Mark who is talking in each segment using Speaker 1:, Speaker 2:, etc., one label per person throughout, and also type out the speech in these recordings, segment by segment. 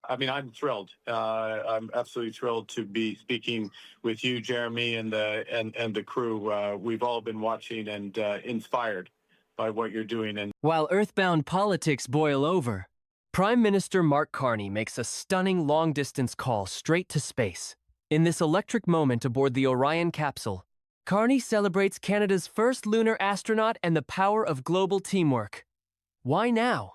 Speaker 1: I mean, I'm thrilled. I'm absolutely thrilled to be speaking with you, Jeremy, and the crew. We've all been watching and inspired by what you're doing. And
Speaker 2: while earthbound politics boil over, Prime Minister Mark Carney makes a stunning long-distance call straight to space. In this electric moment aboard the Orion capsule, Carney celebrates Canada's first lunar astronaut and the power of global teamwork. Why now?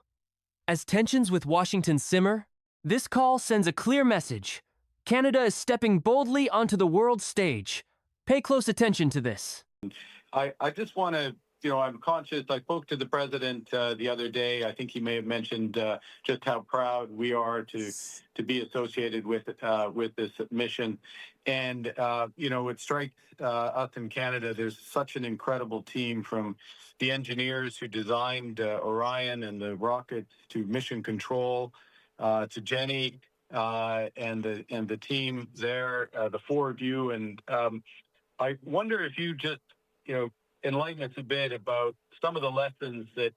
Speaker 2: As tensions with Washington simmer, this call sends a clear message. Canada is stepping boldly onto the world stage. Pay close attention to this.
Speaker 1: I just want to, I'm conscious. I spoke to the president the other day. I think he may have mentioned just how proud we are to be associated with this mission. And, it strikes us in Canada, there's such an incredible team, from the engineers who designed Orion and the rocket to mission control, to Jenny and the team there, the four of you. And I wonder if you just, enlighten us a bit about some of the lessons that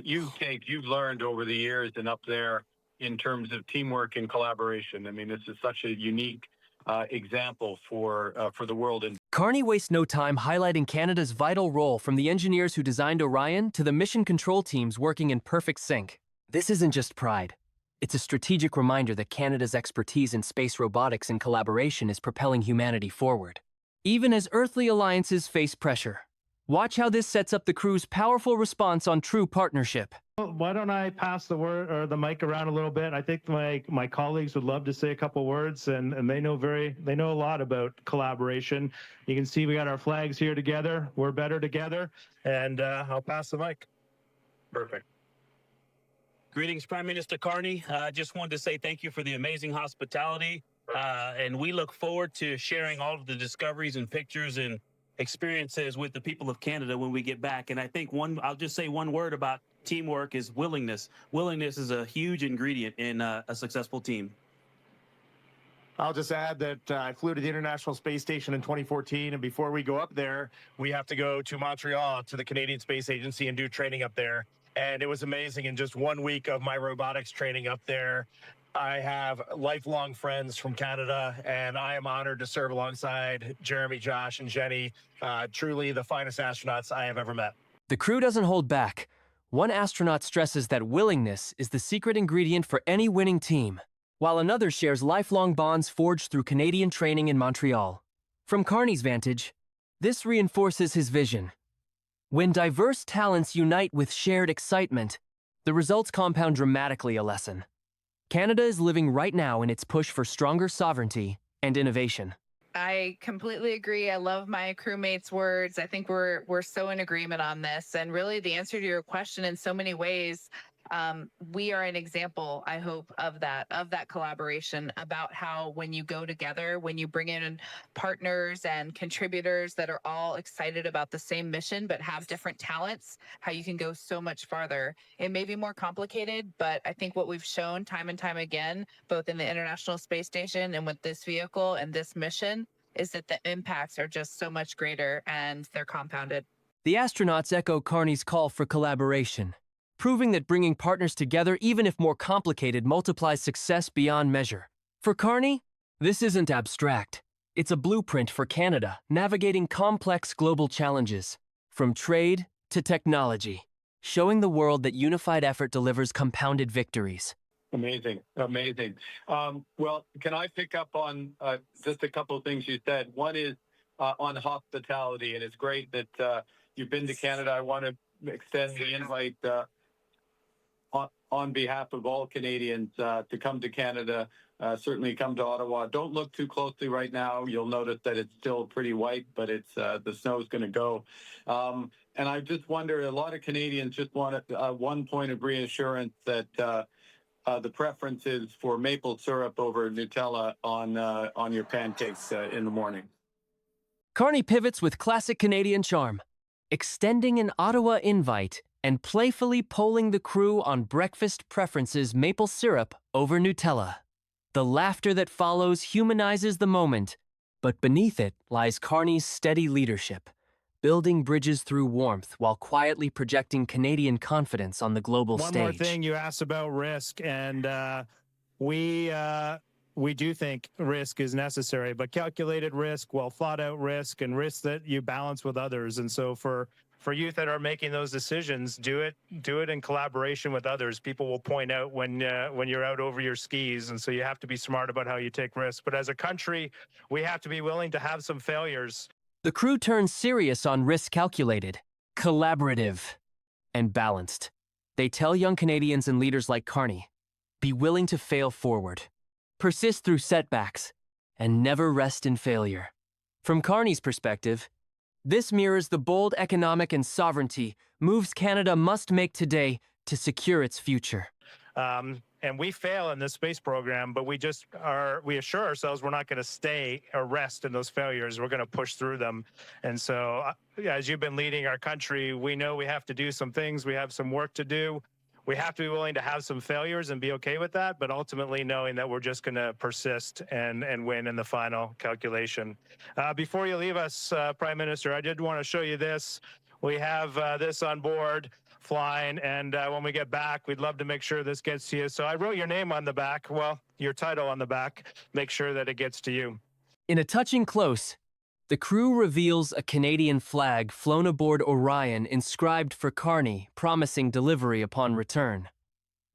Speaker 1: you've learned over the years and up there in terms of teamwork and collaboration. I mean, this is such a unique example for the world. And
Speaker 2: Carney wastes no time highlighting Canada's vital role, from the engineers who designed Orion to the mission control teams working in perfect sync. This isn't just pride. It's a strategic reminder that Canada's expertise in space robotics and collaboration is propelling humanity forward, even as earthly alliances face pressure. Watch how this sets up the crew's powerful response on true partnership.
Speaker 3: Why don't I pass the word or the mic around a little bit? I think my colleagues would love to say a couple words, and they know a lot about collaboration. You can see we got our flags here together. We're better together, and I'll pass the mic.
Speaker 1: Perfect.
Speaker 4: Greetings, Prime Minister Carney. I just wanted to say thank you for the amazing hospitality, and we look forward to sharing all of the discoveries and pictures and experiences with the people of Canada when we get back. And I think I'll just say one word about teamwork is willingness. Willingness is a huge ingredient in a successful team.
Speaker 3: I'll just add that I flew to the International Space Station in 2014, and before we go up there, we have to go to Montreal to the Canadian Space Agency and do training up there. And it was amazing. In just 1 week of my robotics training up there, I have lifelong friends from Canada, and I am honored to serve alongside Jeremy, Josh, and Jenny, truly the finest astronauts I have ever met.
Speaker 2: The crew doesn't hold back. One astronaut stresses that willingness is the secret ingredient for any winning team, while another shares lifelong bonds forged through Canadian training in Montreal. From Carney's vantage, this reinforces his vision. When diverse talents unite with shared excitement, the results compound dramatically a lesson. Canada is living right now in its push for stronger sovereignty and innovation.
Speaker 5: I completely agree. I love my crewmates' words. I think we're so in agreement on this. And really, the answer to your question, in so many ways, we are an example, I hope, of that collaboration, about how when you go together, when you bring in partners and contributors that are all excited about the same mission but have different talents, how you can go so much farther. It may be more complicated, but I think what we've shown time and time again, both in the International Space Station and with this vehicle and this mission, is that the impacts are just so much greater and they're compounded.
Speaker 2: The astronauts echo Carney's call for collaboration, proving that bringing partners together, even if more complicated, multiplies success beyond measure. For Carney, this isn't abstract. It's a blueprint for Canada, navigating complex global challenges, from trade to technology, showing the world that unified effort delivers compounded victories.
Speaker 1: Amazing, amazing. Well, can I pick up on just a couple of things you said? One is on hospitality, and it's great that you've been to Canada. I want to extend the invite on behalf of all Canadians to come to Canada. Certainly come to Ottawa. Don't look too closely right now. You'll notice that it's still pretty white, but it's the snow's going to go. And I just wonder, a lot of Canadians just want one point of reassurance that the preference is for maple syrup over Nutella on your pancakes in the morning.
Speaker 2: Carney pivots with classic Canadian charm, extending an Ottawa invite and playfully polling the crew on breakfast preferences: maple syrup over Nutella. The laughter that follows humanizes the moment, but beneath it lies Carney's steady leadership, building bridges through warmth while quietly projecting Canadian confidence on the global stage.
Speaker 3: One more thing, you asked about risk, and we do think risk is necessary, but calculated risk, well thought out risk, and risk that you balance with others. And so for youth that are making those decisions, do it in collaboration with others. People will point out when you're out over your skis, and so you have to be smart about how you take risks. But as a country, we have to be willing to have some failures.
Speaker 2: The crew turns serious on risk calculated, collaborative, and balanced. They tell young Canadians and leaders like Carney, be willing to fail forward, persist through setbacks, and never rest in failure. From Carney's perspective, this mirrors the bold economic and sovereignty moves Canada must make today to secure its future.
Speaker 3: And we fail in this space program, but we assure ourselves we're not going to stay or rest in those failures. We're going to push through them. And so as you've been leading our country, we know we have to do some things. We have some work to do. We have to be willing to have some failures and be okay with that, but ultimately knowing that we're just going to persist and win in the final calculation. Before you leave us, Prime Minister, I did want to show you this. We have this on board flying, and when we get back, we'd love to make sure this gets to you. So I wrote your name on the back, well, your title on the back, make sure that it gets to you.
Speaker 2: In a touching close, the crew reveals a Canadian flag flown aboard Orion inscribed for Carney, promising delivery upon return.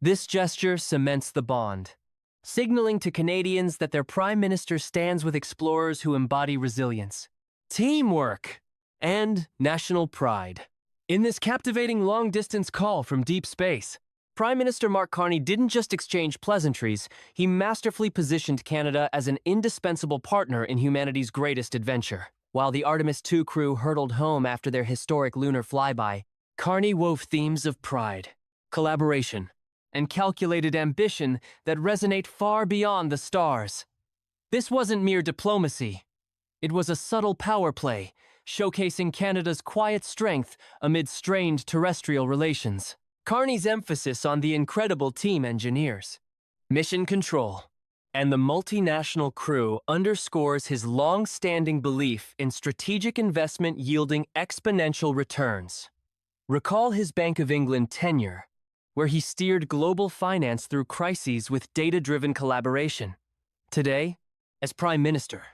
Speaker 2: This gesture cements the bond, signaling to Canadians that their Prime Minister stands with explorers who embody resilience, teamwork, and national pride. In this captivating long-distance call from deep space, Prime Minister Mark Carney didn't just exchange pleasantries, he masterfully positioned Canada as an indispensable partner in humanity's greatest adventure. While the Artemis II crew hurtled home after their historic lunar flyby, Carney wove themes of pride, collaboration, and calculated ambition that resonate far beyond the stars. This wasn't mere diplomacy. It was a subtle power play, showcasing Canada's quiet strength amid strained terrestrial relations. Carney's emphasis on the incredible team engineers, mission control, and the multinational crew underscores his long-standing belief in strategic investment yielding exponential returns. Recall his Bank of England tenure, where he steered global finance through crises with data-driven collaboration. Today, as Prime Minister,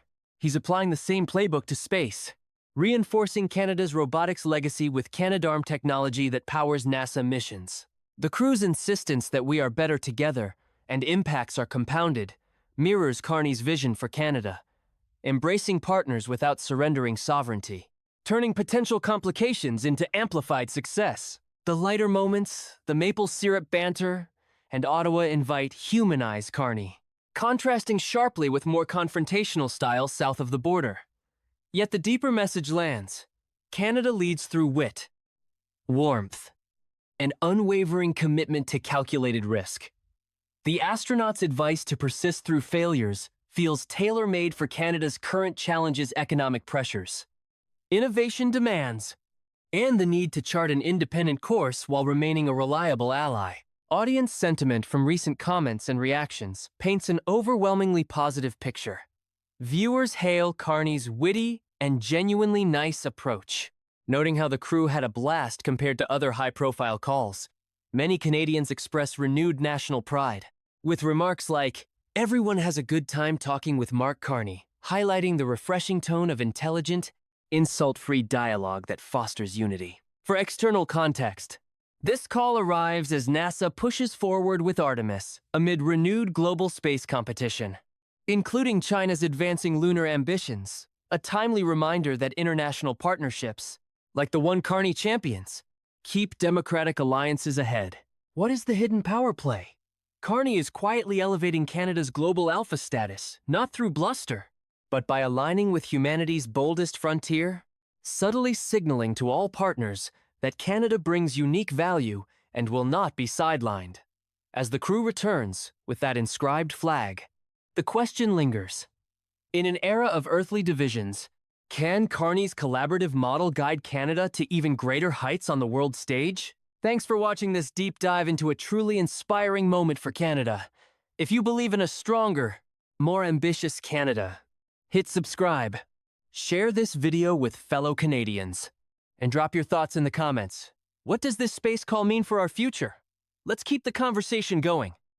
Speaker 2: he's applying the same playbook to space, reinforcing Canada's robotics legacy with Canadarm technology that powers NASA missions. The crew's insistence that we are better together and impacts are compounded mirrors Carney's vision for Canada, embracing partners without surrendering sovereignty, turning potential complications into amplified success. The lighter moments, the maple syrup banter, and Ottawa invite humanize Carney, contrasting sharply with more confrontational styles south of the border. Yet the deeper message lands. Canada leads through wit, warmth, and unwavering commitment to calculated risk. The astronaut's advice to persist through failures feels tailor-made for Canada's current challenges, economic pressures, innovation demands, and the need to chart an independent course while remaining a reliable ally. Audience sentiment from recent comments and reactions paints an overwhelmingly positive picture. Viewers hail Carney's witty and genuinely nice approach, noting how the crew had a blast compared to other high-profile calls. Many Canadians express renewed national pride, with remarks like, "Everyone has a good time talking with Mark Carney," highlighting the refreshing tone of intelligent, insult-free dialogue that fosters unity. For external context, this call arrives as NASA pushes forward with Artemis amid renewed global space competition, including China's advancing lunar ambitions, a timely reminder that international partnerships, like the one Carney champions, keep democratic alliances ahead. What is the hidden power play? Carney is quietly elevating Canada's global alpha status, not through bluster, but by aligning with humanity's boldest frontier, subtly signaling to all partners that Canada brings unique value and will not be sidelined. As the crew returns with that inscribed flag, the question lingers. In an era of earthly divisions, can Carney's collaborative model guide Canada to even greater heights on the world stage? Thanks for watching this deep dive into a truly inspiring moment for Canada. If you believe in a stronger, more ambitious Canada, hit subscribe, share this video with fellow Canadians, and drop your thoughts in the comments. What does this space call mean for our future? Let's keep the conversation going.